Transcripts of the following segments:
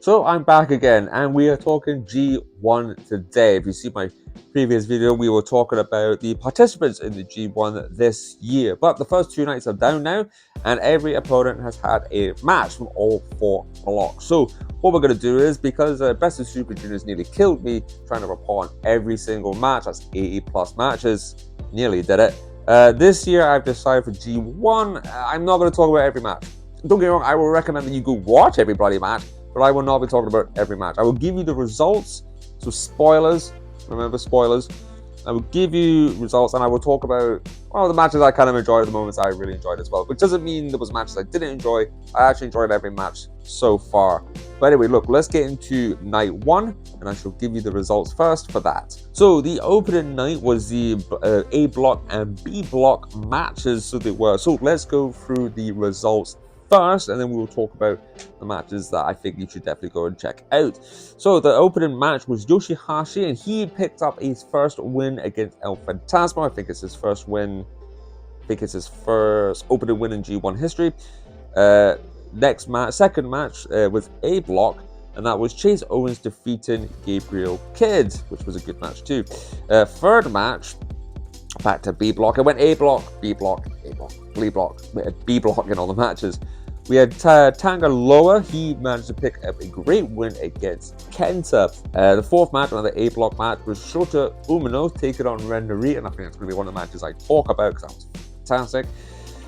So I'm back again, and we are talking G1 today. If you see my previous video, we were talking about the participants in the G1 this year. But the first two nights are down now, and every opponent has had a match from all four blocks. So what we're going to do is, because Best of Super Juniors nearly killed me trying to report on every single match, that's 80 plus matches, nearly did it. This year I've decided for G1, I'm not going to talk about every match. Don't get me wrong, I will recommend that you go watch every bloody match, but I will not be talking about every match. I will give you the results, so spoilers, remember spoilers. I will give you results, and I will talk about, well, the matches I kind of enjoyed, the moments I really enjoyed as well, which doesn't mean there was matches I didn't enjoy. I actually enjoyed every match so far. But anyway, look, let's get into night one, and I shall give you the results first for that. So the opening night was the A block and B block matches, so they were. So let's go through the results first, and then we will talk about the matches that I think you should definitely go and check out. So the opening match was Yoshihashi, and he picked up his first win against El Fantasma. I think it's his first win. I think it's his first opening win in G1 history. Next match, second match was A block, and that was Chase Owens defeating Gabriel Kidd, which was a good match too. Third match, back to B block. I went A block, B block, A block, B block, B block in all the matches. We had Tanga Loa. He managed to pick up a great win against Kenta. The fourth match, another A block match, was Shota Umino taking on Ren Narita, and I think it's going to be one of the matches I talk about because that was fantastic.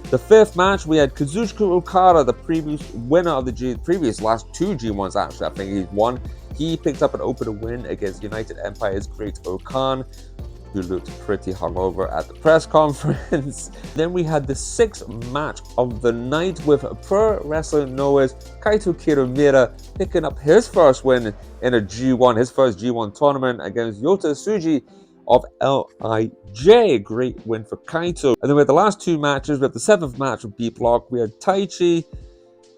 The fifth match, we had Kazuchika Okada, the previous winner of the previous last two G1s, actually. I think he's won. He picked up an opener win against United Empire's Great Okan, who looked pretty hungover at the press conference. Then we had the sixth match of the night with Pro Wrestling Noah's Kaito Kiramura picking up his first win in a G1, his first G1 tournament against Yota Tsuji of LIJ. Great win for Kaito. And then we had the last two matches. We had the seventh match of B block. We had Taichi.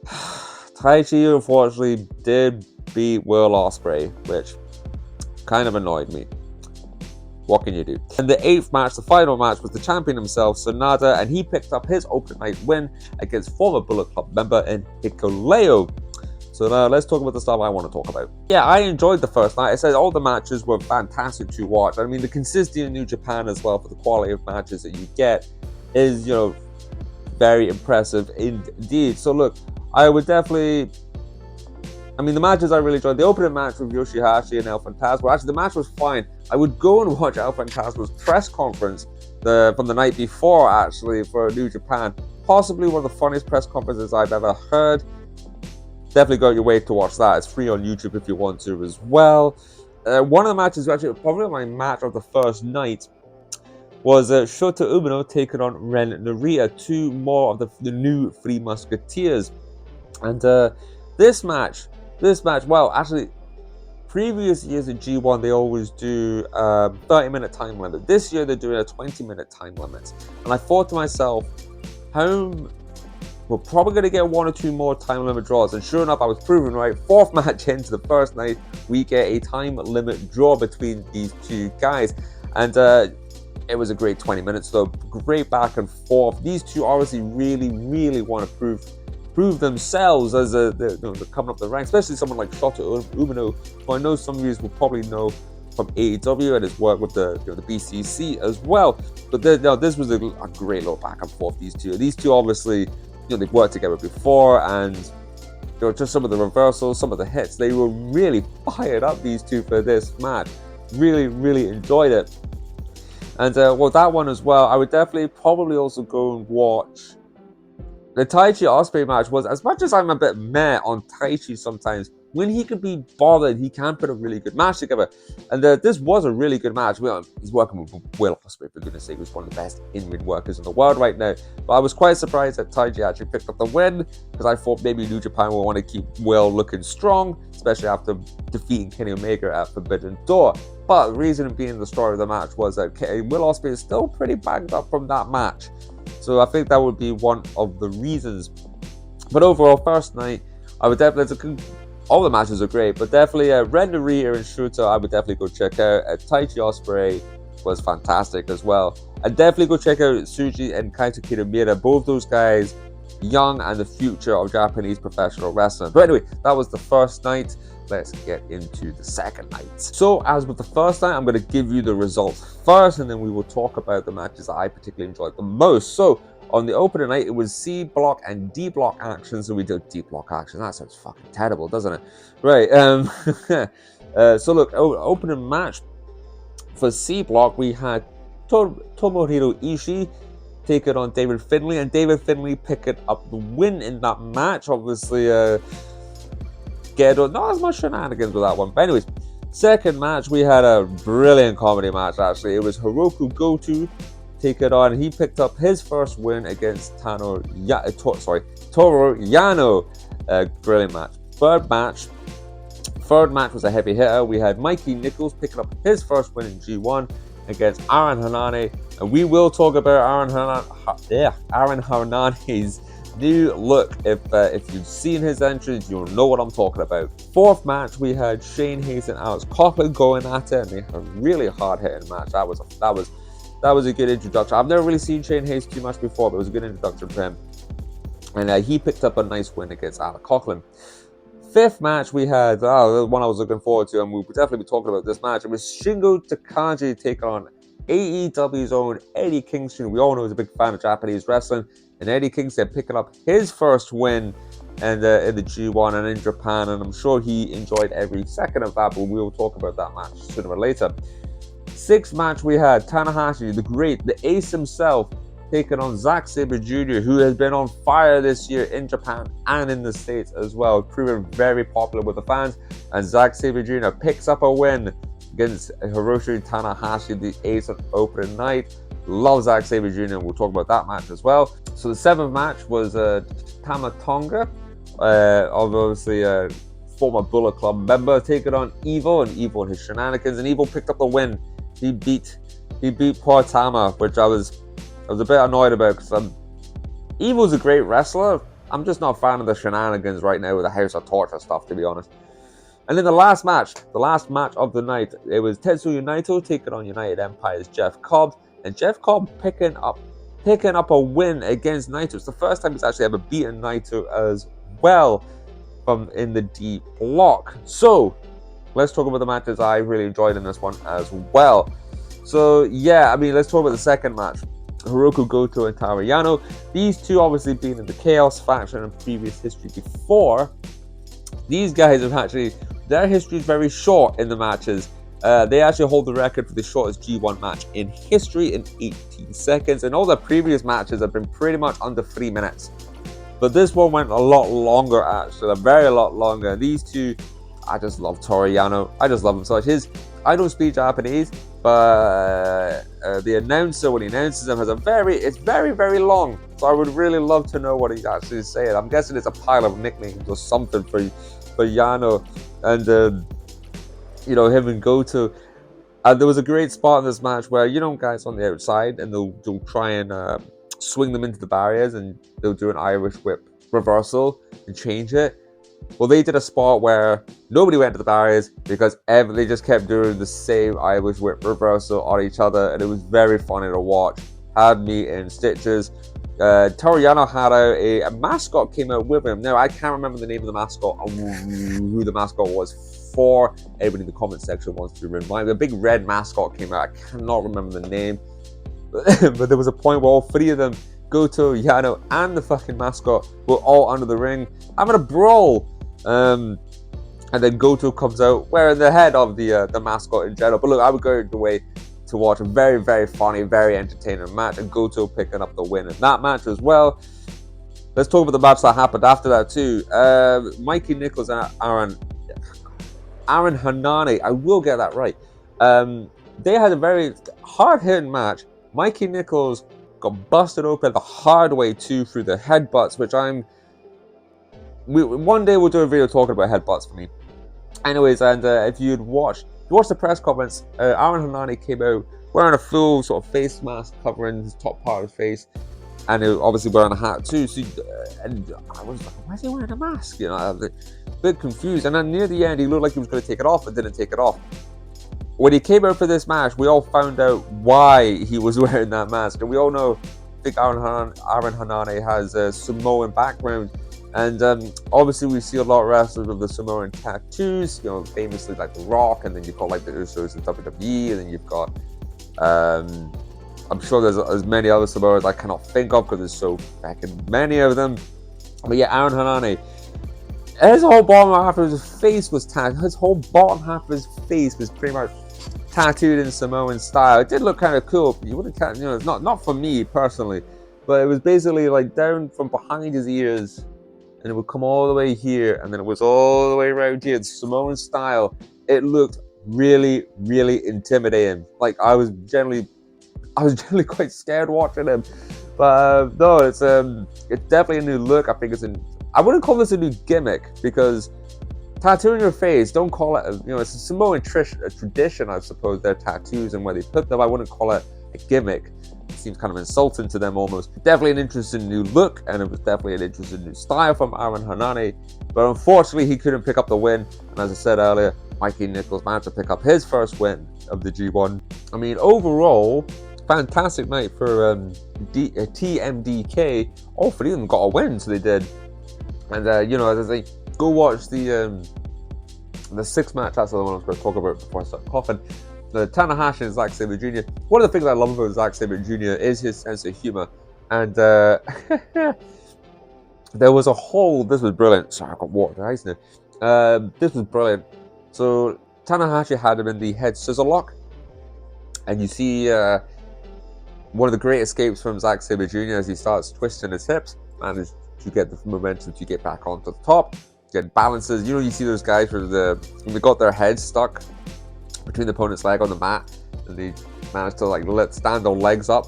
Taichi unfortunately did beat Will Ospreay, which kind of annoyed me. What can you do? And the eighth match, the final match, was the champion himself, Sonata, and he picked up his opening night win against former Bullet Club member in Hikuleo. So now let's talk about the stuff I want to talk about. Yeah, I enjoyed the first night. I said all the matches were fantastic to watch. I mean, the consistency in New Japan as well for the quality of matches that you get is, you know, very impressive indeed. So look, I would definitely... I mean, the matches I really enjoyed. The opening match with Yoshihashi and El Fantasma. Actually, the match was fine. I would go and watch El Fantasma's press conference from the night before, actually, for New Japan. Possibly one of the funniest press conferences I've ever heard. Definitely go out your way to watch that. It's free on YouTube if you want to as well. One of the matches, actually, probably my match of the first night, was Shota Umino taking on Ren Narita, two more of the new Three Musketeers. And this match, well, actually, previous years in G1, they always do 30-minute time limit. This year, they're doing a 20-minute time limit. And I thought to myself, we're probably going to get one or two more time limit draws. And sure enough, I was proven right. Fourth match into the first night, we get a time limit draw between these two guys. And it was a great 20 minutes, though. Great back and forth. These two obviously really want to prove themselves as they're coming up the ranks, especially someone like Shota Umino, who I know some of you will probably know from AEW and his work with the BCC as well. But this was a great little back and forth. These two obviously, they've worked together before, and just some of the reversals, some of the hits, they were really fired up, these two, for this match. Really enjoyed it. And well, that one as well, I would definitely probably also go and watch. The Taichi Ospreay match was, as much as I'm a bit meh on Taichi sometimes, when he can be bothered, he can put a really good match together. And this was a really good match. He's working with Will Ospreay, for goodness sake, who's one of the best in-ring workers in the world right now. But I was quite surprised that Taichi actually picked up the win, because I thought maybe New Japan will want to keep Will looking strong, especially after defeating Kenny Omega at Forbidden Door. But the reason being the story of the match was that Will Ospreay is still pretty banged up from that match. So I think that would be one of the reasons. But overall, first night, I would definitely... all the matches are great, but definitely Ren Narita and Shota, I would definitely go check out. Taichi Ospreay was fantastic as well. And definitely go check out Tsuji and Kaito Kiramura. Both those guys young and the future of Japanese professional wrestling. But anyway, that was the first night. Let's get into the second night. So as with the first night, I'm going to give you the results first, and then we will talk about the matches that I particularly enjoyed the most. So on the opening night, it was C block and D block action. So we did D block action. That sounds fucking terrible, doesn't it? Right. So look, opening match for C block, we had Tomohiro Ishii taking on David Finlay, and David Finlay picking up the win in that match. Obviously, not as much shenanigans with that one. But anyways, second match, we had a brilliant comedy match, actually. It was Hiroku Goto taking on, he picked up his first win against Toru Yano. Brilliant match. Third match was a heavy hitter. We had Mikey Nichols picking up his first win in G1 against Aaron Hanane. And we will talk about Aaron Hanane's new look. If you've seen his entrance, you'll know what I'm talking about. Fourth match, we had Shane Hayes and Alex Coughlin going at it, and they had a really hard-hitting match. That was a good introduction. I've never really seen Shane Hayes too much before, but it was a good introduction for him. And he picked up a nice win against Alex Coughlin. Fifth match, we had the one I was looking forward to, and we'll definitely be talking about this match. It was Shingo Takagi taking on AEW's own Eddie Kingston. We all know he's a big fan of Japanese wrestling, and Eddie Kingston picking up his first win in the G1 and in Japan, and I'm sure he enjoyed every second of that, but we will talk about that match sooner or later. Sixth match, we had Tanahashi, the ace himself, taking on Zack Sabre Jr., who has been on fire this year in Japan and in the States as well, proving very popular with the fans. And Zack Sabre Jr. picks up a win against Hiroshi Tanahashi, the ace of opening night. Love Zack Sabre Jr., and we'll talk about that match as well. So the seventh match was Tama Tonga, obviously a former Bullet Club member, taking on Evil and his shenanigans, and Evil picked up the win. He beat poor Tama, which I was a bit annoyed about, because Evil's a great wrestler. I'm just not a fan of the shenanigans right now with the House of Torture stuff, to be honest. And then the last match of the night, it was Tetsuya Naito taking on United Empire's Jeff Cobb, and Jeff Cobb picking up a win against Naito. It's the first time he's actually ever beaten Naito as well from in the D block. So let's talk about the matches I really enjoyed in this one as well. So yeah, let's talk about the second match. Hiroku Goto and Toru Yano. These two obviously been in the Chaos faction in previous history before. These guys have actually, their history is very short in the matches. They actually hold the record for the shortest G1 match in history in 18 seconds. And all their previous matches have been pretty much under 3 minutes. But this one went a lot longer, actually, a very lot longer. These two, I just love Toru Yano. I just love him so much. I don't speak Japanese, but the announcer, when he announces them, it's very, very long. So I would really love to know what he's actually saying. I'm guessing it's a pile of nicknames or something for Yano and him and Goto. And there was a great spot in this match where guys on the outside, and they'll try and swing them into the barriers, and they'll do an Irish whip reversal and change it. Well, they did a spot where nobody went to the barriers because they just kept doing the same Irish whip reversal on each other, and it was very funny to watch. Had me in stitches. Toru Yano had a mascot came out with him. Now, I can't remember the name of the mascot or who the mascot was for. Everybody in the comment section wants to remind me. A big red mascot came out. I cannot remember the name. But there was a point where all three of them, Goto, Yano, and the fucking mascot, were all under the ring having a brawl. And then Goto comes out wearing the head of the mascot in general. But look, I would go the way to watch a very, very funny, very entertaining match, and Goto picking up the win in that match as well. Let's talk about the match that happened after that too. Mikey Nichols and Aaron Hanane, I will get that right. They had a very hard-hitting match. Mikey Nichols got busted open the hard way too through the headbutts, which one day we'll do a video talking about headbutts for me. Anyways, and if you watched the press conference, Aaron Hanane came out wearing a full sort of face mask covering his top part of his face, and obviously wearing a hat too. So, and I was like, why is he wearing a mask? I was a bit confused. And then near the end, he looked like he was going to take it off, but didn't take it off. When he came out for this match, we all found out why he was wearing that mask, and we all know think Aaron Hanane has a Samoan background. And obviously, we see a lot of wrestlers with the Samoan tattoos, you know, famously like The Rock, and then you've got like the Usos in WWE, and then you've got, I'm sure there's as many other Samoans I cannot think of because there's so fucking many of them. But yeah, Aaron Hanane, his whole bottom half of his face was tattooed. His whole bottom half of his face was pretty much tattooed in Samoan style. It did look kind of cool. But you wouldn't, you know, it's not for me personally, but it was basically like down from behind his ears, and it would come all the way here, and then it was all the way around here. It's Samoan style. It looked really, really intimidating. Like I was generally quite scared watching him. But no, it's definitely a new look. I think I wouldn't call this a new gimmick because tattooing your face, don't call it, you know, it's a Samoan tradition, I suppose, their tattoos and where they put them. I wouldn't call it a gimmick. It seems kind of insulting to them almost. Definitely an interesting new look, and it was definitely an interesting new style from Aaron Hanane. But unfortunately, he couldn't pick up the win. And as I said earlier, Mikey Nichols managed to pick up his first win of the G1. I mean, overall, fantastic night for TMDK. All three of them got a win, so they did. And you know, as I say, go watch the sixth match. That's the one I was going to talk about before I start coughing. The Tanahashi and Zack Sabre Jr. One of the things I love about Zack Sabre Jr. is his sense of humor. And there was a whole. This was brilliant. Sorry, I got water in the eyes now. This was brilliant. So Tanahashi had him in the head scissor lock, and you see one of the great escapes from Zack Sabre Jr. as he starts twisting his hips, managed to get the momentum to get back onto the top, get balances. You know, you see those guys when they got their heads stuck between the opponent's leg on the mat, and they managed to like stand their legs up,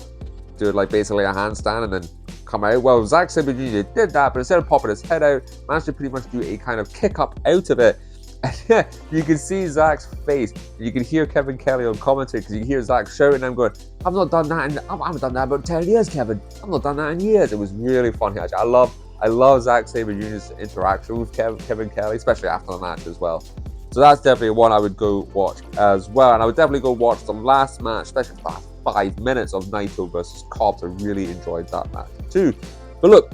do like basically a handstand, and then come out. Well, Zack Sabre Jr. did that, but instead of popping his head out, managed to pretty much do a kind of kick up out of it. And you can see Zack's face. You can hear Kevin Kelly on commentary because you hear Zack shouting. I'm going, I've not done that. I haven't done that about 10 years, Kevin. I've not done that in years. It was really funny. Actually, I love Zack Sabre Jr.'s interaction with Kevin Kelly, especially after the match as well. So that's definitely one I would go watch as well. And I would definitely go watch the last match, especially the last 5 minutes of Naito versus Cobbs. I really enjoyed that match too. But look,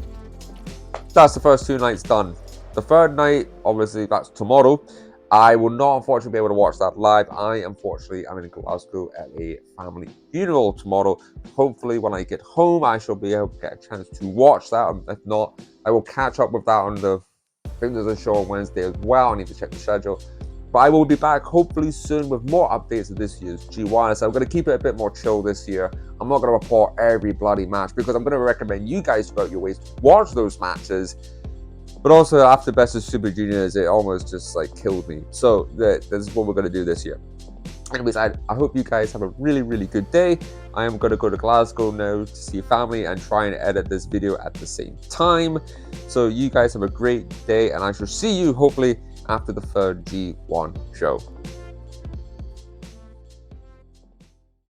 that's the first 2 nights done. The third night, obviously, that's tomorrow. I will not, unfortunately, be able to watch that live. Unfortunately, I'm in Glasgow at a family funeral tomorrow. Hopefully, when I get home, I shall be able to get a chance to watch that. If not, I will catch up with that on I think there's a show on Wednesday as well. I need to check the schedule. But I will be back hopefully soon with more updates of this year's G1. So I'm going to keep it a bit more chill this year. I'm not going to report every bloody match because I'm going to recommend you guys to go out your ways to watch those matches. But also, after Best of Super Juniors, it almost just like killed me. So this is what we're going to do this year. Anyways, I hope you guys have a really, really good day. I am going to go to Glasgow now to see family and try and edit this video at the same time. So you guys have a great day, and I shall see you hopefully after the third G1 show.